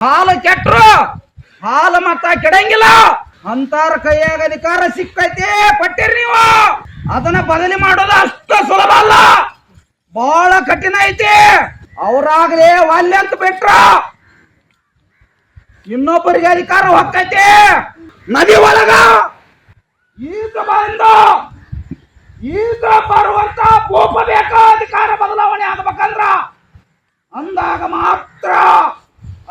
ಹಾಲು ಕೆಟ್ರು ಹಾಲು ಮತ್ತ ಕೆಡಂಗಿಲ್ಲ ಅಂತಾರ ಕೈಯಾಗ ಅಧಿಕಾರ ಸಿಕ್ಕೈತಿ ಪಟ್ಟಿರಿ ನೀವು. ಅದನ್ನ ಬದಲಿ ಮಾಡೋದು ಅಷ್ಟು ಸುಲಭ ಅಲ್ಲ, ಬಹಳ ಕಠಿಣ ಐತಿ. ಅವ್ರಾಗ್ಲೇ ವಾಲ್ಯ ಅಂತ ಬಿಟ್ರ ಇನ್ನೊಬ್ಬರಿಗೆ ಅಧಿಕಾರ ಹೊಕ್ಕೈತಿ. ನದಿ ಒಳಗ ಈಜ ಬಂದು ಈಜ ಬರುವಂತ ಭೂಪ ಬೇಕ ಅಧಿಕಾರ ಬದಲಾವಣೆ ಆಗ್ಬೇಕಂದ್ರ ಅಂದಾಗ ಮಾತ್ರ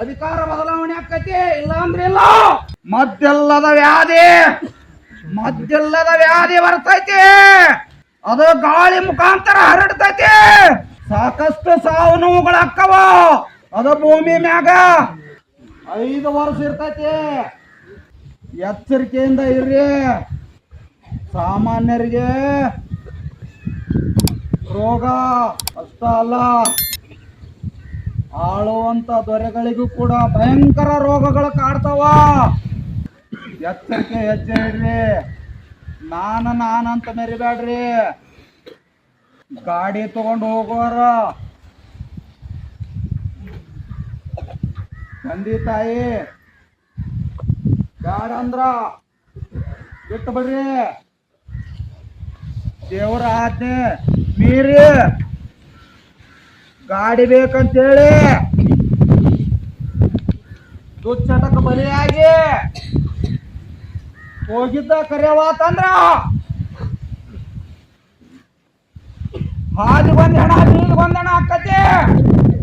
ಅಧಿಕಾರ ಬದಲಾವಣೆ ಆಕೈತಿ. ಇಲ್ಲ ಅಂದ್ರೆ ಇಲ್ಲ. ಮದ್ದೆಲ್ಲದ ವ್ಯಾಧಿ ಬರ್ತೈತಿ, ಅದು ಗಾಳಿ ಮುಖಾಂತರ ಹರಡ್ತೈತಿ. ಸಾಕಷ್ಟು ಸಾವು ನೋವುಗಳಾಕ್ಕವ. ಅದು ಭೂಮಿ ಮ್ಯಾಗ 5 ವರ್ಷ ಇರ್ತೈತಿ. ಎಚ್ಚರಿಕೆಯಿಂದ ಇರ್ರಿ. ಸಾಮಾನ್ಯರಿಗೆ ರೋಗ ಅಷ್ಟ ಅಲ್ಲ, ಆಳುವಂತ ದೊರೆಗಳಿಗೂ ಕೂಡ ಭಯಂಕರ ರೋಗಗಳು ಕಾಡ್ತಾವ. ಎಚ್ಚರಿಕೆ ಹೆಜ್ಜೆ ಇಡ್ರಿ. ನಾನಂತ ಮೆರಿಬೇಡ್ರಿ. ಗಾಡಿ ತಗೊಂಡು ಹೋಗೋರ ತಂದೆ ತಾಯಿ ಬ್ಯಾಡ ಅಂದ್ರ ಬಿಟ್ಟು ಬಿಡ್ರಿ. ದೇವರ ಆಜ್ಞೆ ಮೀರಿ ಗಾಡಿ ಬೇಕಂತೇಳಿ ದುಶ್ಚಟಕ ಬಲಿಯಾಗಿ ಹೋಗಿದ್ದ ಕರೆಯವಾತಂದ್ರ ಹಾದಿ ಬಂದ ಹೆಣ ಬೀಗ ಬಂದಣ ಆಕತಿ.